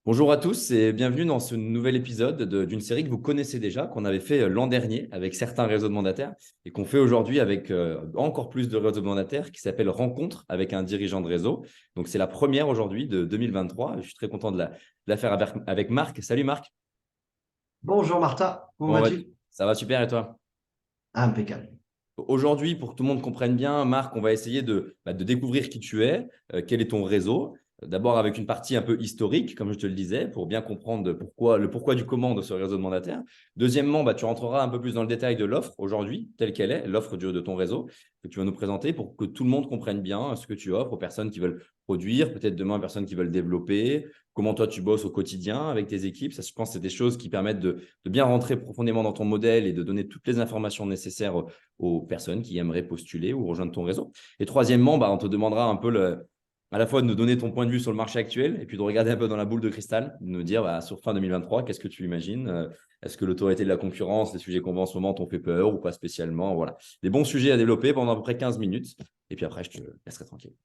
Bonjour à tous et bienvenue dans ce nouvel épisode d'une série que vous connaissez déjà, qu'on avait fait l'an dernier avec certains réseaux de mandataires et qu'on fait aujourd'hui avec encore plus de réseaux de mandataires qui s'appelle Rencontre avec un dirigeant de réseau. Donc c'est la première aujourd'hui de 2023. Je suis très content de la faire avec Marc. Salut Marc. Bonjour Martha, comment Comment vas-tu? vas-tu? Ça va super et toi? Impeccable. Aujourd'hui, pour que tout le monde comprenne bien, Marc, on va essayer de découvrir qui tu es, quel est ton réseau. D'abord avec une partie un peu historique, comme je te le disais, pour bien comprendre le pourquoi du comment de ce réseau de mandataires. Deuxièmement, tu rentreras un peu plus dans le détail de l'offre aujourd'hui, telle qu'elle est, l'offre de ton réseau, que tu vas nous présenter pour que tout le monde comprenne bien ce que tu offres aux personnes qui veulent produire, peut-être demain, aux personnes qui veulent développer, comment toi tu bosses au quotidien avec tes équipes. Ça, je pense que c'est des choses qui permettent de bien rentrer profondément dans ton modèle et de donner toutes les informations nécessaires aux personnes qui aimeraient postuler ou rejoindre ton réseau. Et troisièmement, on te demandera un peu à la fois de nous donner ton point de vue sur le marché actuel et puis de regarder un peu dans la boule de cristal, de nous dire sur fin 2023, qu'est-ce que tu imagines? Est-ce que l'autorité de la concurrence, les sujets qu'on voit en ce moment t'ont fait peur ou pas spécialement? Voilà. Des bons sujets à développer pendant à peu près 15 minutes. Et puis après, je te laisserai tranquille.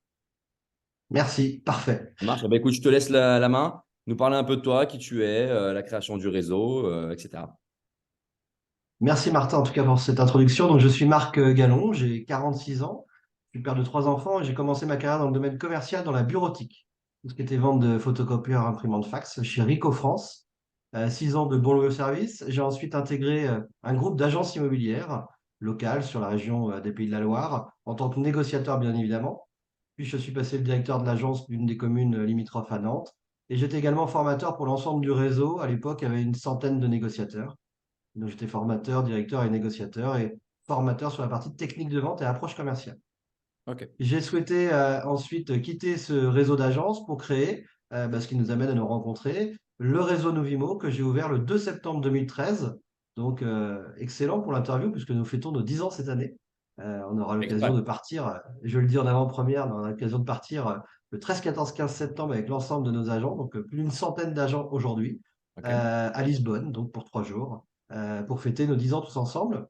Merci, parfait. Ça marche? Écoute, je te laisse la main, nous parler un peu de toi, qui tu es, la création du réseau, etc. Merci Martha en tout cas pour cette introduction. Donc, je suis Marc Gallon, j'ai 46 ans, je suis père de trois enfants et j'ai commencé ma carrière dans le domaine commercial dans la bureautique. Tout ce qui était vente de photocopieurs, imprimantes fax chez Rico France. 6 ans de bon loyer service. J'ai ensuite intégré un groupe d'agences immobilières locales sur la région des Pays de la Loire en tant que négociateur bien évidemment. Puis je suis passé le directeur de l'agence d'une des communes limitrophes à Nantes. Et j'étais également formateur pour l'ensemble du réseau. À l'époque, il y avait une centaine de négociateurs. Donc j'étais formateur, directeur et négociateur et formateur sur la partie technique de vente et approche commerciale. Ok. J'ai souhaité ensuite quitter ce réseau d'agences pour créer, ce qui nous amène à nous rencontrer, le réseau Novimo que j'ai ouvert le 2 septembre 2013. Donc excellent pour l'interview puisque nous fêtons nos 10 ans cette année. On aura l'occasion Exprès. de partir, je le dis en avant-première, on aura l'occasion de partir le 13, 14, 15 septembre avec l'ensemble de nos agents, donc plus d'une centaine d'agents aujourd'hui, Ok. à Lisbonne, donc pour 3 jours, pour fêter nos 10 ans tous ensemble.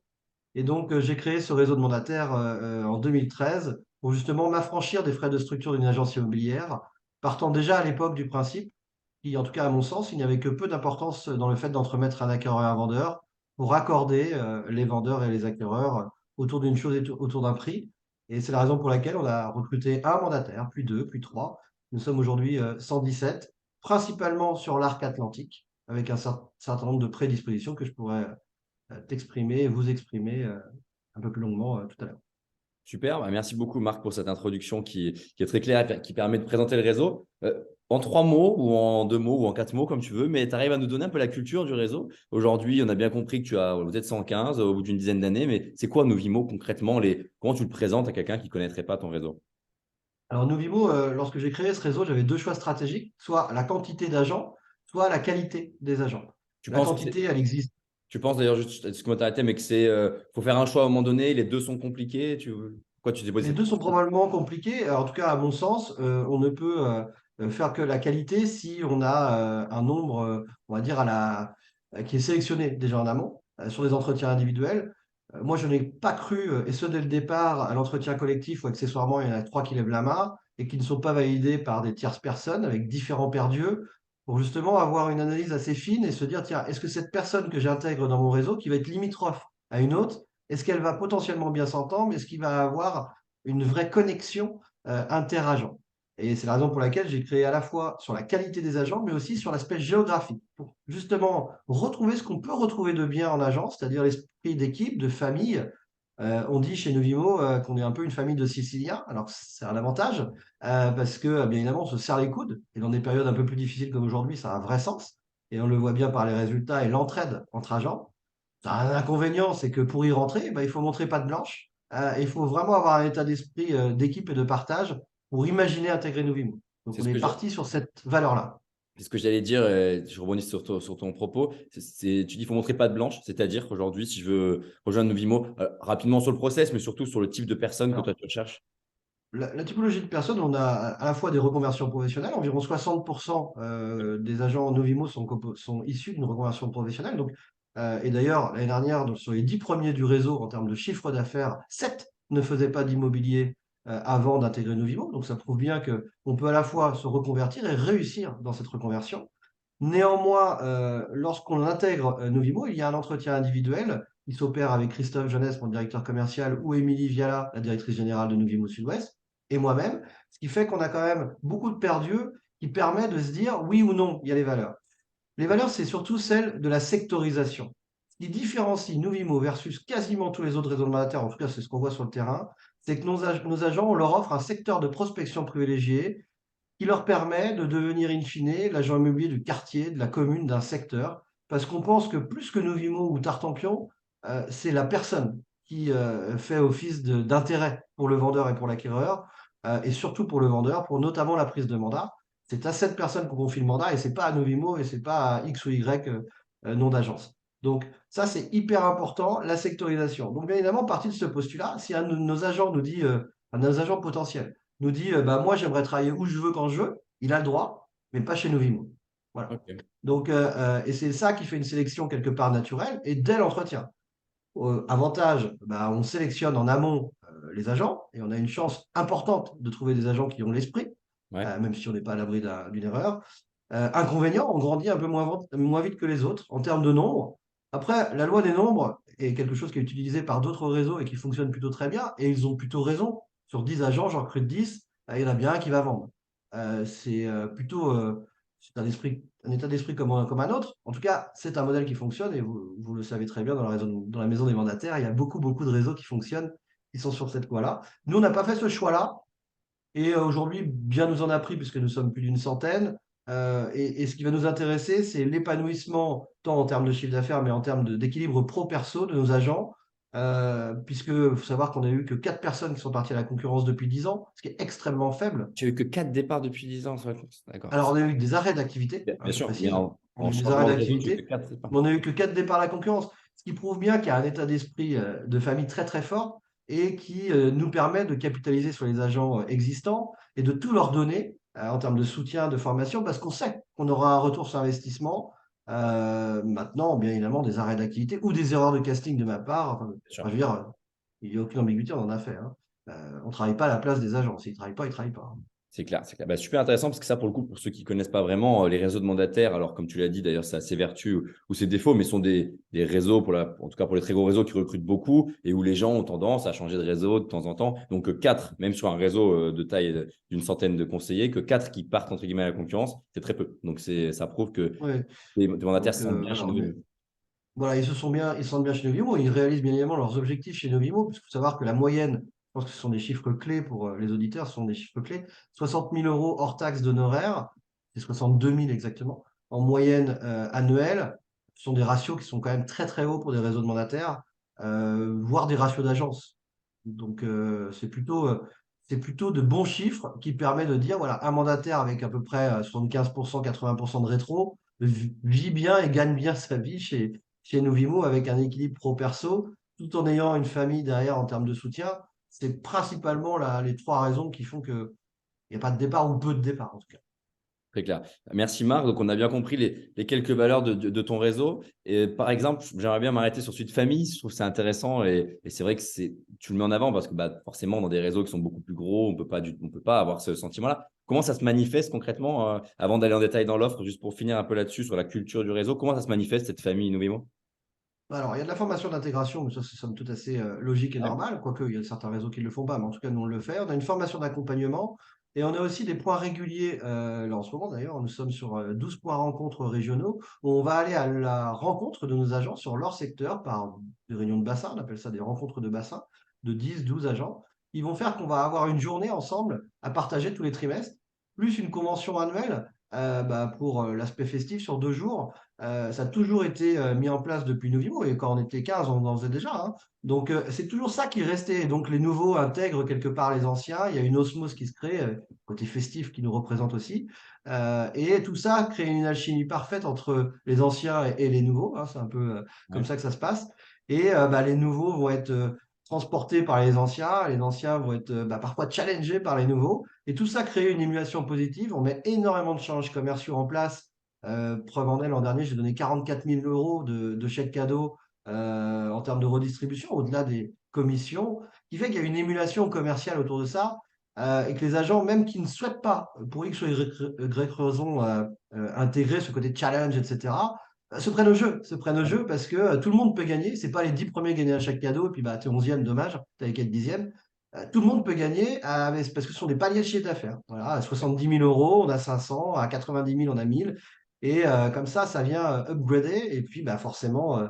Et donc, j'ai créé ce réseau de mandataires en 2013 pour justement m'affranchir des frais de structure d'une agence immobilière, partant déjà à l'époque du principe, qui, en tout cas à mon sens, il n'y avait que peu d'importance dans le fait d'entremettre un acquéreur et un vendeur pour accorder les vendeurs et les acquéreurs autour d'une chose et autour d'un prix. Et c'est la raison pour laquelle on a recruté un mandataire, puis deux, puis trois. Nous sommes aujourd'hui 117, principalement sur l'arc atlantique, avec un certain nombre de prédispositions que je pourrais t'exprimer, vous exprimer un peu plus longuement tout à l'heure. Super, merci beaucoup Marc pour cette introduction qui est très claire, et qui permet de présenter le réseau. En 3 mots ou en 2 mots ou en 4 mots comme tu veux, mais tu arrives à nous donner un peu la culture du réseau. Aujourd'hui, on a bien compris que vous êtes 115 au bout d'une dizaine d'années, mais c'est quoi Novimo concrètement, comment tu le présentes à quelqu'un qui ne connaîtrait pas ton réseau? Alors Novimo, lorsque j'ai créé ce réseau, j'avais deux choix stratégiques, soit la quantité d'agents, soit la qualité des agents. Tu La penses que quantité, elle existe. tu penses d'ailleurs, juste, excuse-moi de t'arrêter, mais que faut faire un choix à un moment donné, les deux sont compliqués. Pourquoi tu t'es posé Les cette deux sont question? probablement compliqués. En tout cas, à mon sens, on ne peut faire que la qualité si on a un nombre, on va dire, qui est sélectionné déjà en amont sur les entretiens individuels. Moi, je n'ai pas cru, et ce dès le départ, à l'entretien collectif où accessoirement il y en a trois qui lèvent la main et qui ne sont pas validés par des tierces personnes avec différents paires d'yeux pour justement avoir une analyse assez fine et se dire, tiens, est-ce que cette personne que j'intègre dans mon réseau, qui va être limitrophe à une autre, est-ce qu'elle va potentiellement bien s'entendre? Est-ce qu'il va avoir une vraie connexion interagent. Et c'est la raison pour laquelle j'ai créé à la fois sur la qualité des agents, mais aussi sur l'aspect géographique, pour justement retrouver ce qu'on peut retrouver de bien en agence, c'est-à-dire l'esprit d'équipe, de famille. On dit chez Novimo qu'on est un peu une famille de Siciliens, alors c'est un avantage, parce que bien évidemment on se serre les coudes, et dans des périodes un peu plus difficiles comme aujourd'hui, ça a un vrai sens, et on le voit bien par les résultats et l'entraide entre agents. Ça a un inconvénient, c'est que pour y rentrer, il faut montrer patte blanche. Il faut vraiment avoir un état d'esprit d'équipe et de partage pour imaginer intégrer Novimo. Donc C'est on ce est que parti sur cette valeur-là. C'est ce que j'allais dire, je rebondis sur ton propos. Tu dis qu'il faut montrer patte blanche, c'est-à-dire qu'aujourd'hui, si je veux rejoindre Novimo, rapidement sur le process, mais surtout sur le type de personne que toi Alors, tu recherches. la typologie de personnes, on a à la fois des reconversions professionnelles, environ 60% des agents Novimo sont issus d'une reconversion professionnelle. Donc, et d'ailleurs, l'année dernière, sur les 10 premiers du réseau en termes de chiffre d'affaires, 7 ne faisaient pas d'immobilier avant d'intégrer Novimo. Donc ça prouve bien qu'on peut à la fois se reconvertir et réussir dans cette reconversion. Néanmoins, lorsqu'on intègre Novimo, il y a un entretien individuel qui s'opère avec Christophe Jeunesse, mon directeur commercial, ou Émilie Viala, la directrice générale de Novimo Sud-Ouest, et moi-même, ce qui fait qu'on a quand même beaucoup de paires d'yeux qui permet de se dire oui ou non, il y a les valeurs. Les valeurs, c'est surtout celle de la sectorisation. Ce qui différencie Novimo versus quasiment tous les autres réseaux de mandataires, en tout cas c'est ce qu'on voit sur le terrain, c'est que nos agents, on leur offre un secteur de prospection privilégié qui leur permet de devenir in fine l'agent immobilier du quartier, de la commune, d'un secteur, parce qu'on pense que plus que Novimo ou Tartampion, c'est la personne qui fait office d'intérêt pour le vendeur et pour l'acquéreur, et surtout pour le vendeur, pour notamment la prise de mandat. C'est à cette personne qu'on confie le mandat et c'est pas à Novimo et c'est pas à X ou Y nom d'agence. Donc ça, c'est hyper important, la sectorisation. Donc bien évidemment, partie de ce postulat, si un de nos agents nous dit, un de nos agents potentiels, nous dit bah, moi j'aimerais travailler où je veux quand je veux, il a le droit, mais pas chez Novimo. Voilà. Ok. Donc, et c'est ça qui fait une sélection quelque part naturelle et dès l'entretien. Avantage, bah, on sélectionne en amont les agents et on a une chance importante de trouver des agents qui ont l'esprit, Ouais. même si on n'est pas à l'abri d'une erreur. Inconvénient, on grandit un peu moins vite que les autres en termes de nombre. Après, la loi des nombres est quelque chose qui est utilisé par d'autres réseaux et qui fonctionne plutôt très bien. Et ils ont plutôt raison. Sur 10 agents, j'en recrute 10, il y en a bien un qui va vendre. C'est plutôt c'est un état d'esprit comme un autre. En tout cas, c'est un modèle qui fonctionne et vous le savez très bien dans la maison des mandataires, il y a beaucoup, beaucoup de réseaux qui fonctionnent, qui sont sur cette voie-là. Nous, on n'a pas fait ce choix-là. Et aujourd'hui, bien nous en a pris, puisque nous sommes plus d'une centaine. Et ce qui va nous intéresser, c'est l'épanouissement, tant en termes de chiffre d'affaires, mais en termes d'équilibre pro-perso de nos agents. Puisque faut savoir qu'on a eu que 4 personnes qui sont parties à la concurrence depuis 10 ans, ce qui est extrêmement faible. Tu as eu que 4 départs depuis 10 ans sur la course. D'accord. Alors, on a eu des arrêts d'activité, Bien hein, je sûr, mais précise. On a en eu des arrêts changement de réseau, tu as eu que d'activité, 4 départs. mais on a eu que 4 départs à la concurrence, ce qui prouve bien qu'il y a un état d'esprit de famille très très fort et qui nous permet de capitaliser sur les agents existants et de tout leur donner en termes de soutien, de formation, parce qu'on sait qu'on aura un retour sur investissement. Maintenant, bien évidemment, des arrêts d'activité ou des erreurs de casting de ma part. Bien sûr. Je veux dire, il n'y a aucune ambiguïté, on en a fait, hein. On ne travaille pas à la place des agents. S'ils ne travaillent pas, ils ne travaillent pas, hein. C'est clair, c'est clair. Bah, super intéressant parce que ça, pour le coup, pour ceux qui ne connaissent pas vraiment les réseaux de mandataires, alors comme tu l'as dit, d'ailleurs, ça a ses vertus ou ses défauts, mais sont des réseaux, en tout cas pour les très gros réseaux qui recrutent beaucoup et où les gens ont tendance à changer de réseau de temps en temps. Donc, 4, même sur un réseau de taille d'une centaine de conseillers, que 4 qui partent entre guillemets à la concurrence, c'est très peu. Donc, ça prouve que Ouais. les mandataires Donc, se sentent bien chez voilà, nous. voilà, ils se sentent bien chez Novimo. Ils réalisent bien évidemment leurs objectifs chez Novimo, parce qu'il faut savoir que la moyenne, je pense que ce sont des chiffres clés pour les auditeurs, ce sont des chiffres clés. 60 000 euros hors taxes d'honoraires, c'est 62 000 exactement, en moyenne annuelle. Ce sont des ratios qui sont quand même très très hauts pour des réseaux de mandataires, voire des ratios d'agence. Donc, c'est plutôt de bons chiffres qui permettent de dire, voilà, un mandataire avec à peu près 75%, 80% de rétro vit bien et gagne bien sa vie chez Novimo avec un équilibre pro-perso, tout en ayant une famille derrière en termes de soutien. C'est principalement les trois raisons qui font qu'il n'y a pas de départ ou peu de départ en tout cas. Très clair. Merci Marc. Donc, on a bien compris les quelques valeurs de ton réseau. Et par exemple, j'aimerais bien m'arrêter sur celui de famille. Je trouve que c'est intéressant et c'est vrai que tu le mets en avant parce que bah, forcément, dans des réseaux qui sont beaucoup plus gros, on peut pas avoir ce sentiment-là. Comment ça se manifeste concrètement avant d'aller en détail dans l'offre, juste pour finir un peu là-dessus sur la culture du réseau, comment ça se manifeste cette famille Innovimo? Alors, il y a de la formation d'intégration, mais ça, c'est somme toute assez logique et Ouais, normal, quoique il y a certains réseaux qui ne le font pas, mais en tout cas, nous, on le fait. On a une formation d'accompagnement et on a aussi des points réguliers. Là, en ce moment, d'ailleurs, nous sommes sur 12 points rencontres régionaux où on va aller à la rencontre de nos agents sur leur secteur par des réunions de bassin, on appelle ça des rencontres de bassin, de 10, 12 agents. Ils vont faire qu'on va avoir une journée ensemble à partager tous les trimestres, plus une convention annuelle bah, pour l'aspect festif sur 2 jours. Ça a toujours été mis en place depuis Novimo et quand on était 15, on en faisait déjà, hein. Donc, c'est toujours ça qui est resté. Et donc, les nouveaux intègrent quelque part les anciens. Il y a une osmose qui se crée, côté festif qui nous représente aussi. Et tout ça crée une alchimie parfaite entre les anciens et les nouveaux, hein. C'est un peu comme ouais. ça que ça se passe. Et bah, les nouveaux vont être transportés par les anciens vont être bah, parfois challengés par les nouveaux. Et tout ça crée une émulation positive. On met énormément de changes commerciaux en place. Preuve en est, l'an dernier, j'ai donné 44 000 euros de chèques cadeaux en termes de redistribution, au-delà des commissions, qui fait qu'il y a une émulation commerciale autour de ça. et que les agents, même qui ne souhaitent pas, pour X ou Y raison, intégrer ce côté challenge, etc., se prennent au jeu. Se prennent au jeu parce que tout le monde peut gagner. C'est pas les 10 premiers gagnés à chaque cadeau, et puis bah, t'es 11e, dommage, t'avais qu'à être 10e. Tout le monde peut gagner parce que ce sont des paliers de chiffre d'affaires. Voilà, à 70 000 euros, on a 500, à 90 000, on a 1000. Et comme ça vient upgrader. Et puis bah, forcément,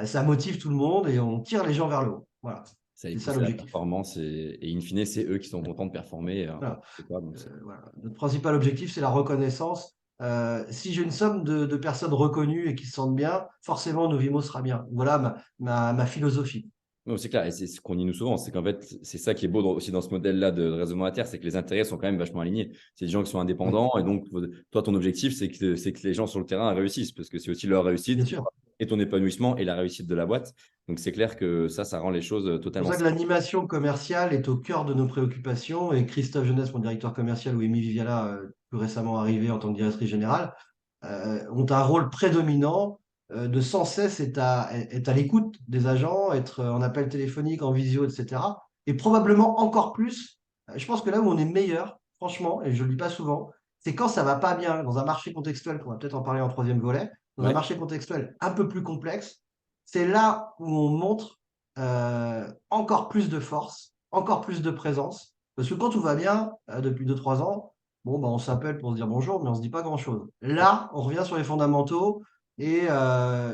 ça motive tout le monde et on tire les gens vers le haut. Voilà, Ça les c'est ça pousse à la l'objectif. performance et in fine, c'est eux qui sont contents de performer en Voilà. face de toi. Donc Voilà. Notre principal objectif, c'est la reconnaissance. Si j'ai une somme de personnes reconnues et qui se sentent bien, forcément, Novimo sera bien. Voilà ma philosophie. non, c'est clair, et c'est ce qu'on dit nous souvent, c'est qu'en fait, c'est ça qui est beau aussi dans ce modèle-là de réseau monétaire, c'est que les intérêts sont quand même vachement alignés. C'est des gens qui sont Oui, indépendants, et donc toi, ton objectif, c'est que les gens sur le terrain réussissent, parce que c'est aussi leur bien réussite, sûr. et ton épanouissement, et la réussite de la boîte. Donc c'est clair que ça rend les choses C'est pour totalement ça que simples. l'animation commerciale est au cœur de nos préoccupations. Et Christophe Jeunesse, mon directeur commercial, ou Amy Viviala, plus récemment arrivé en tant que directrice générale, ont un rôle prédominant de sans cesse être à l'écoute des agents, être en appel téléphonique, en visio, etc. Et probablement encore plus, je pense que là où on est meilleur, franchement, et je le dis pas souvent, c'est quand ça va pas bien dans un marché contextuel, qu'on va peut-être en parler en troisième volet, dans un Ouais, marché contextuel un peu plus complexe, c'est là où on montre encore plus de force, encore plus de présence. Parce que quand tout va bien, depuis 2 3 ans, bon, bah, on s'appelle pour se dire bonjour, mais on se dit pas grand-chose. Là, on revient sur les fondamentaux et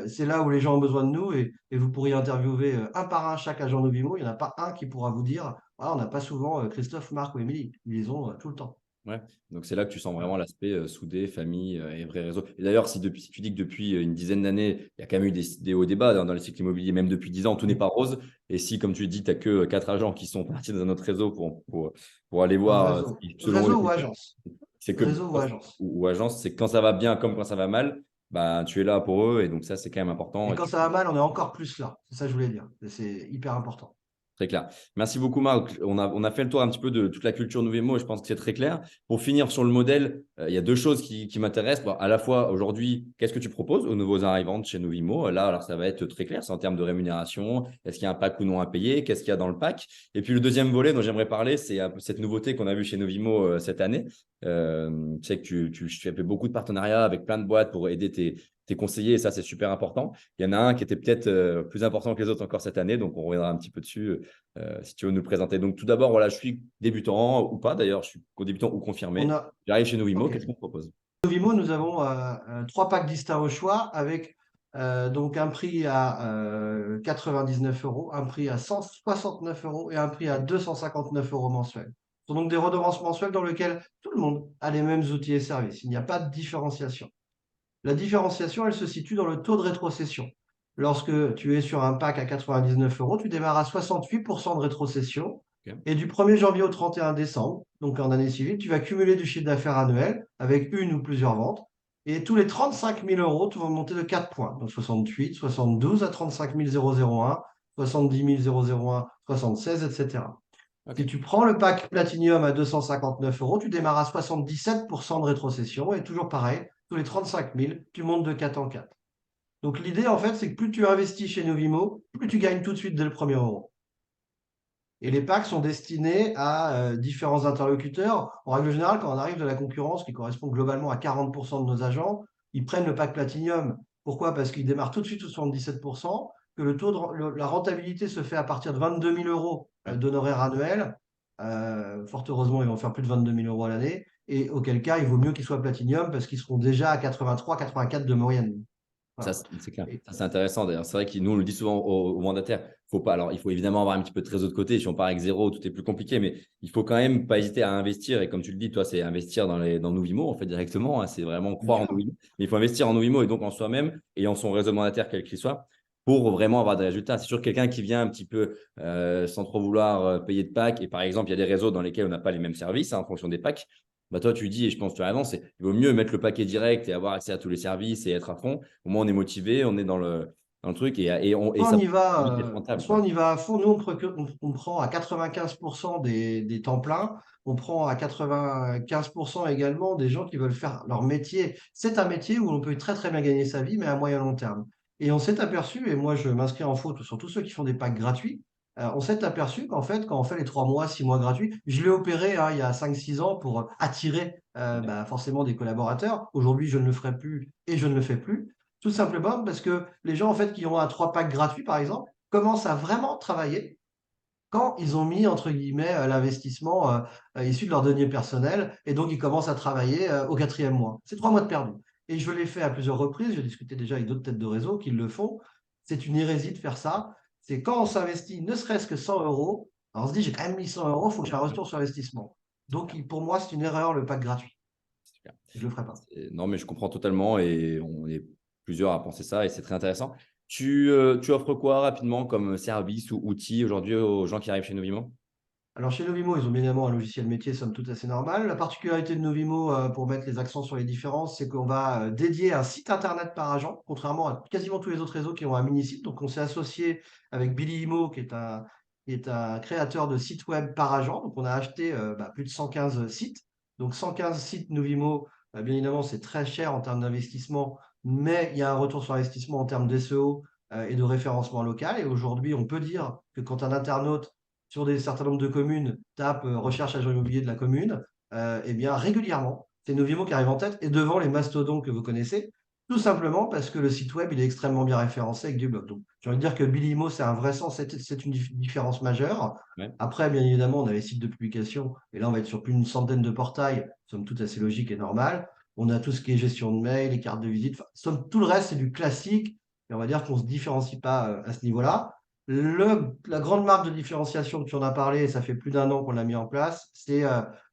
c'est là où les gens ont besoin de nous. Et vous pourriez interviewer un par un chaque agent Novimo. Il n'y en a pas un qui pourra vous dire, ah, on n'a pas souvent Christophe, Marc ou Émilie. Ils les ont tout le temps. ouais. Donc c'est là que tu sens Voilà. vraiment l'aspect soudé, famille et vrai réseau. Et d'ailleurs, si tu dis que depuis une dizaine d'années, il y a quand même eu des hauts et des bas dans les cycles immobiliers, même depuis 10 ans, tout n'est pas rose. Et si, comme tu dis, tu n'as que 4 agents qui sont partis dans notre réseau pour aller voir ce Réseau. qui, selon eux, Réseau ou agence? c'est que Réseau ou agence? ou agence, c'est que quand ça va bien comme quand ça va mal, bah, tu es là pour eux. Et donc ça, c'est quand même important. Et Et quand ça va mal, on est encore plus là. C'est ça que je voulais dire. Et c'est hyper important. très clair. Merci beaucoup, Marc. On a fait le tour un petit peu de toute la culture Nouvemo et je pense que c'est très clair. Pour finir sur le modèle, il y a deux choses qui m'intéressent. Bon, à la fois, aujourd'hui, qu'est-ce que tu proposes aux nouveaux arrivants de chez Novimo? Là, alors ça va être très clair, c'est en termes de rémunération. Est-ce qu'il y a un pack ou non à payer? Qu'est-ce qu'il y a dans le pack? Et puis le deuxième volet dont j'aimerais parler, c'est un peu cette nouveauté qu'on a vue chez Novimo cette année. Tu sais que tu fais beaucoup de partenariats avec plein de boîtes pour aider tes conseillers et ça, c'est super important. Il y en a un qui était peut-être plus important que les autres encore cette année, donc on reviendra un petit peu dessus si tu veux nous le présenter. Donc, tout d'abord, voilà, je suis débutant ou pas d'ailleurs, je suis débutant ou On confirmé. a, J'arrive chez Novimo, ok. qu'est-ce qu'on propose? Vimo, nous avons 3 packs distincts au choix avec donc un prix à 99 euros, un prix à 169 euros et un prix à 259 euros mensuels. Ce sont donc des redevances mensuelles dans lesquelles tout le monde a les mêmes outils et services. Il n'y a pas de différenciation. La différenciation, elle se situe dans le taux de rétrocession. Lorsque tu es sur un pack à 99 euros, tu démarres à 68% de rétrocession. Ok. Et du 1er janvier au 31 décembre, donc en année civile, tu vas cumuler du chiffre d'affaires annuel avec une ou plusieurs ventes. Et tous les 35 000 euros, tu vas monter de 4 points. Donc 68, 72 à 35 001, 70 001, 76, etc. Si Ok. tu prends le pack Platinum à 259 euros, tu démarres à 77% de rétrocession et toujours pareil, tous les 35 000, tu montes de 4 en 4. Donc l'idée, en fait, c'est que plus tu investis chez Novimo, plus tu gagnes tout de suite dès le premier euro. Et les packs sont destinés à différents interlocuteurs. En règle générale, quand on arrive de la concurrence, qui correspond globalement à 40% de nos agents, ils prennent le pack Platinum. Pourquoi? Parce qu'ils démarrent tout de suite au 77%, que la rentabilité se fait à partir de 22 000 euros Ouais. d'honoraires annuels. Fort heureusement, ils vont faire plus de 22 000 euros à l'année. Et auquel cas, il vaut mieux qu'ils soient Platinum parce qu'ils seront déjà à 83, 84 de moyenne. Ça, Voilà. c'est clair. Et Ça, c'est intéressant. D'ailleurs, c'est vrai que nous, on le dit souvent aux mandataires. Faut pas, alors, il faut évidemment avoir un petit peu de trésor de côté. Si on part avec zéro, tout est plus compliqué, mais il faut quand même pas hésiter à investir. Et comme tu le dis, toi, c'est investir dans Novimo, en fait, directement. Hein. C'est vraiment bien croire en sûr, Novimo. Mais il faut investir en Novimo et donc en soi-même et en son réseau mandataire, quel qu'il soit, pour vraiment avoir des résultats. C'est sûr que quelqu'un qui vient un petit peu sans trop vouloir payer de pack, et par exemple, il y a des réseaux dans lesquels on n'a pas les mêmes services hein, en fonction des packs. Bah toi, tu dis, et je pense que tu as raison, il vaut mieux mettre le paquet direct et avoir accès à tous les services et être à fond. Au moins, on est motivé, on est dans le truc et soit ça on peut y va, vite être rentable. soit Quoi. on y va à fond. Nous, on prend à 95% des temps pleins. On prend à 95% également des gens qui veulent faire leur métier. C'est un métier où on peut très très bien gagner sa vie, mais à moyen long terme. Et on s'est aperçu, et moi je m'inscris en faute sur tous ceux qui font des packs gratuits, On s'est aperçu qu'en fait, quand on fait les 3 mois, 6 mois gratuits, je l'ai opéré il y a 5, 6 ans pour attirer Ouais. forcément des collaborateurs. Aujourd'hui, je ne le ferai plus et je ne le fais plus. Tout simplement parce que les gens en fait, qui ont un 3 packs gratuits, par exemple, commencent à vraiment travailler quand ils ont mis, entre guillemets, l'investissement issu de leur denier personnel et donc ils commencent à travailler au quatrième mois. C'est 3 mois de perdu. Et je l'ai fait à plusieurs reprises, j'ai discuté déjà avec d'autres têtes de réseau qui le font. C'est une hérésie de faire ça. C'est quand on s'investit ne serait-ce que 100 euros, alors on se dit j'ai quand même mis 100 euros, il faut que j'ai un retour sur investissement. Donc pour moi, c'est une erreur le pack gratuit. C'est clair. Je ne le ferai pas. Non, mais je comprends totalement et on est plusieurs à penser ça et c'est très intéressant. Tu offres quoi rapidement comme service ou outil aujourd'hui aux gens qui arrivent chez Novimo? Alors chez Novimo, ils ont bien évidemment un logiciel métier, somme toute assez normal. La particularité de Novimo, pour mettre les accents sur les différences, c'est qu'on va dédier un site internet par agent, contrairement à quasiment tous les autres réseaux qui ont un mini-site. Donc on s'est associé avec Billy Imo, qui est un créateur de sites web par agent. Donc on a acheté plus de 115 sites. Donc 115 sites Novimo, bien évidemment, c'est très cher en termes d'investissement, mais il y a un retour sur investissement en termes d'SEO et de référencement local. Et aujourd'hui, on peut dire que quand un internaute sur des certains nombres de communes, tape recherche agent immobilier de la commune, eh bien régulièrement, c'est Novimo qui arrive en tête et devant les mastodontes que vous connaissez, tout simplement parce que le site web il est extrêmement bien référencé avec du blog. Donc, j'ai envie de dire que Billymo, c'est un vrai sens, c'est une différence majeure. Ouais. Après, bien évidemment, on a les sites de publication, et là, on va être sur plus d'une centaine de portails, somme toute assez logique et normal. On a tout ce qui est gestion de mail, les cartes de visite, enfin, tout le reste, c'est du classique, et on va dire qu'on ne se différencie pas à ce niveau-là. La grande marque de différenciation que tu en as parlé, et ça fait plus d'un an qu'on l'a mis en place, c'est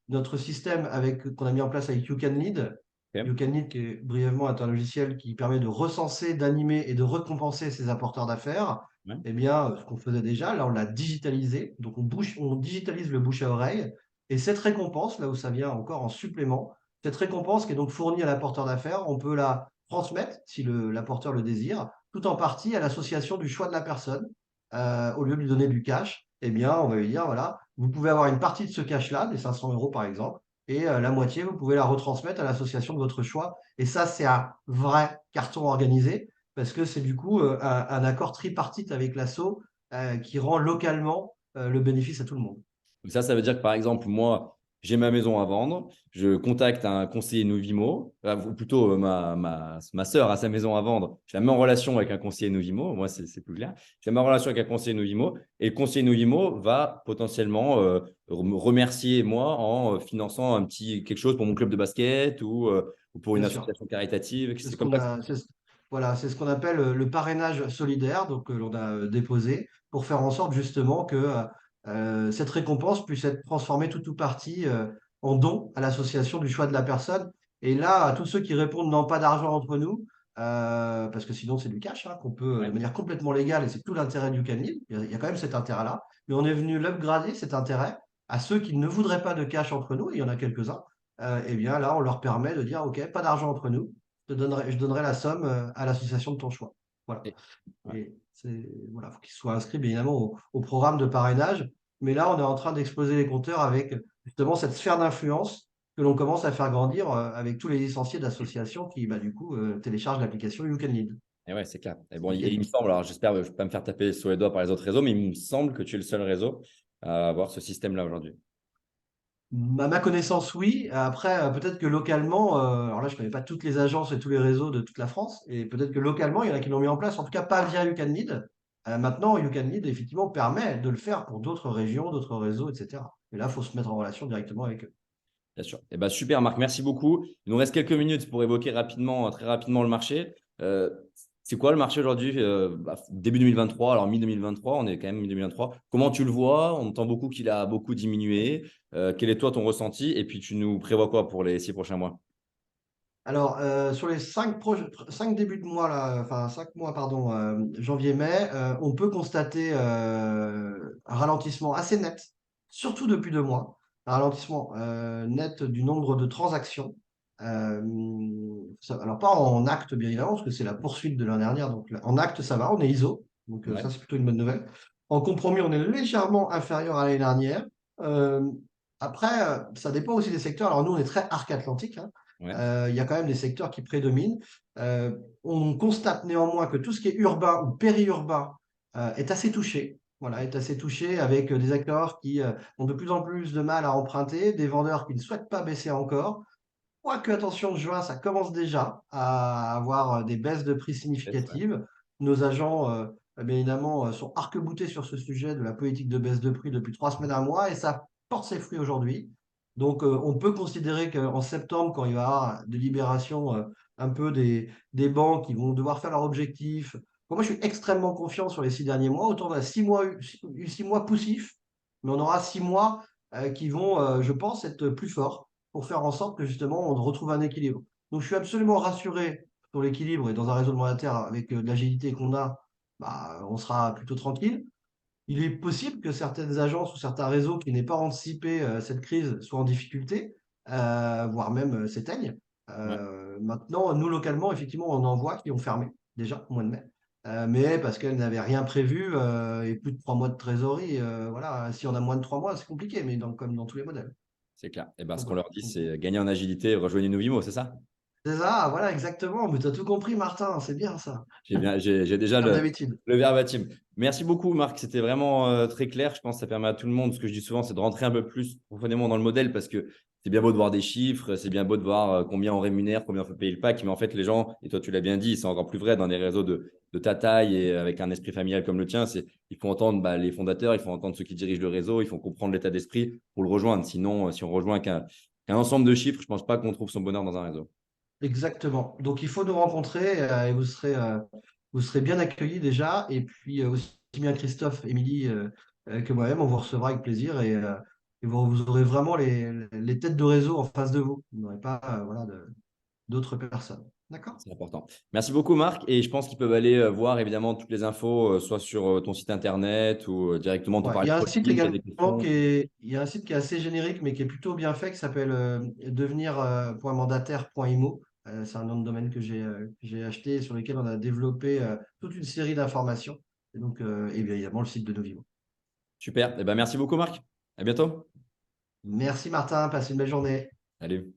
notre système qu'on a mis en place avec You Can Lead. Ok. You Can Lead, qui est brièvement est un logiciel qui permet de recenser, d'animer et de récompenser ses apporteurs d'affaires. Ouais. Eh bien, ce qu'on faisait déjà, là, on l'a digitalisé. Donc, on digitalise le bouche à oreille. Et cette récompense, là où ça vient encore en supplément, cette récompense qui est donc fournie à l'apporteur d'affaires, on peut la transmettre, si l'apporteur le désire, tout en partie à l'association du choix de la personne au lieu de lui donner du cash, eh bien, on va lui dire, voilà, vous pouvez avoir une partie de ce cash-là, des 500 euros par exemple, et la moitié, vous pouvez la retransmettre à l'association de votre choix. Et ça, c'est un vrai carton organisé, parce que c'est du coup un accord tripartite avec l'asso qui rend localement le bénéfice à tout le monde. Donc ça veut dire que par exemple, moi, j'ai ma maison à vendre, je contacte un conseiller Novimo, ou plutôt ma sœur a sa maison à vendre, je la mets en relation avec un conseiller Novimo, moi c'est plus clair, je la mets en relation avec un conseiller Novimo et le conseiller Novimo va potentiellement me remercier moi en finançant un petit quelque chose pour mon club de basket ou pour une Bien sûr. association caritative. C'est C'est ce comme qu'on ça. a, voilà, c'est ce qu'on appelle le parrainage solidaire, donc que l'on a déposé pour faire en sorte justement que cette récompense puisse être transformée tout ou partie en don à l'association du choix de la personne. Et là, à tous ceux qui répondent non, pas d'argent entre nous, parce que sinon c'est du cash hein, qu'on peut de Ouais. manière complètement légale, et c'est tout l'intérêt du Canil. Il y a quand même cet intérêt-là, mais on est venu l'upgrader cet intérêt à ceux qui ne voudraient pas de cash entre nous, et il y en a quelques-uns. Eh bien là, on leur permet de dire, OK, pas d'argent entre nous, je donnerai la somme à l'association de ton choix. Voilà. Et- ouais. Et voilà, faut qu'il soit inscrit bien évidemment au programme de parrainage. Mais là, on est en train d'exploser les compteurs avec justement cette sphère d'influence que l'on commence à faire grandir avec tous les licenciés d'associations qui, du coup, téléchargent l'application You Can Lead. Et ouais, c'est clair. Et bon, C'est il me nickel. semble, alors j'espère que je ne vais pas me faire taper sur les doigts par les autres réseaux, mais il me semble que tu es le seul réseau à avoir ce système-là aujourd'hui. À ma connaissance, oui. Après, peut-être que localement, alors là, je ne connais pas toutes les agences et tous les réseaux de toute la France, et peut-être que localement, il y en a qui l'ont mis en place, en tout cas pas via You Can Lead. Maintenant, You Can Lead, effectivement, permet de le faire pour d'autres régions, d'autres réseaux, etc. Et là, il faut se mettre en relation directement avec eux. Bien sûr. Eh ben, super, Marc, merci beaucoup. Il nous reste quelques minutes pour évoquer rapidement, très rapidement le marché. C'est quoi le marché aujourd'hui, début 2023, alors mi-2023, on est quand même mi-2023. Comment tu le vois? On entend beaucoup qu'il a beaucoup diminué. Quel est toi ton ressenti? Et puis tu nous prévois quoi pour les 6 prochains mois? Alors, sur les 5 débuts de mois, là, enfin 5 mois, pardon, janvier-mai, on peut constater un ralentissement assez net, surtout depuis 2 mois. Un ralentissement net du nombre de transactions. Euh, alors, pas en acte, bien évidemment, parce que c'est la poursuite de l'année dernière. Donc, en acte, ça va, on est ISO. Donc, Ouais, ça, c'est plutôt une bonne nouvelle. En compromis, on est légèrement inférieur à l'année dernière. Euh, Après, ça dépend aussi des secteurs. Alors, nous, on est très arc-atlantique, hein. ouais, Il y a quand même des secteurs qui prédominent. On constate néanmoins que tout ce qui est urbain ou périurbain est assez touché. voilà, est assez touché avec des acteurs qui ont de plus en plus de mal à emprunter, des vendeurs qui ne souhaitent pas baisser encore. Quoique, attention, juin, ça commence déjà à avoir des baisses de prix Peut-être, ouais. significatives. Nos agents, bien évidemment, sont arc-boutés sur ce sujet de la politique de baisse de prix depuis 3 semaines, un mois, et ça porte ses fruits aujourd'hui. Donc, on peut considérer qu'en septembre, quand il va y avoir des libérations un peu des banques qui vont devoir faire leur objectif, moi, je suis extrêmement confiant sur les 6 derniers mois. Autant on a 6 mois, eu 6 mois poussifs, mais on aura 6 mois qui vont, je pense, être plus forts pour faire en sorte que justement on retrouve un équilibre. Donc je suis absolument rassuré sur l'équilibre et dans un réseau monétaire avec l'agilité qu'on a, bah, on sera plutôt tranquille. Il est possible que certaines agences ou certains réseaux qui n'aient pas anticipé cette crise soient en difficulté, voire même s'éteignent. Ouais, Maintenant, nous localement, effectivement, on en voit qui ont fermé déjà au mois de mai. Mais parce qu'elles n'avaient rien prévu et plus de 3 mois de trésorerie. Voilà, si on a moins de 3 mois, c'est compliqué, mais comme dans tous les modèles. c'est clair. Et ben, ce Donc qu'on voilà. leur dit, c'est gagner en agilité, rejoignez Novimo, c'est ça? C'est ça, voilà, exactement. Mais tu as tout compris, Martin, c'est bien ça. J'ai déjà Comme d'habitude. le verbatim. Merci beaucoup, Marc. C'était vraiment très clair. Je pense que ça permet à tout le monde. Ce que je dis souvent, c'est de rentrer un peu plus profondément dans le modèle parce que c'est bien beau de voir des chiffres, c'est bien beau de voir combien on rémunère, combien on fait payer le pack. Mais en fait, les gens, et toi, tu l'as bien dit, c'est encore plus vrai dans des réseaux de ta taille et avec un esprit familial comme le tien. Il faut entendre les fondateurs, il faut entendre ceux qui dirigent le réseau, il faut comprendre l'état d'esprit pour le rejoindre. Sinon, si on rejoint qu'un ensemble de chiffres, je ne pense pas qu'on trouve son bonheur dans un réseau. Exactement. Donc il faut nous rencontrer et vous serez bien accueillis déjà. Et puis aussi bien Christophe, Émilie que moi-même, on vous recevra avec plaisir et vous aurez vraiment les têtes de réseau en face de vous. Vous n'aurez pas voilà, d'autres personnes. D'accord? C'est important. Merci beaucoup, Marc. Et je pense qu'ils peuvent aller voir évidemment toutes les infos, soit sur ton site internet ou directement te Ouais, il parler y a un sur site LinkedIn, tu as également des questions. il y a un site qui est assez générique, mais qui est plutôt bien fait, qui s'appelle devenir.mandataire.imo. C'est un nom de domaine que j'ai acheté et sur lequel on a développé toute une série d'informations. Et donc, et bien évidemment, le site de Novimo. Super. Eh ben, merci beaucoup, Marc. À bientôt. Merci Martin, passe une belle journée. Salut.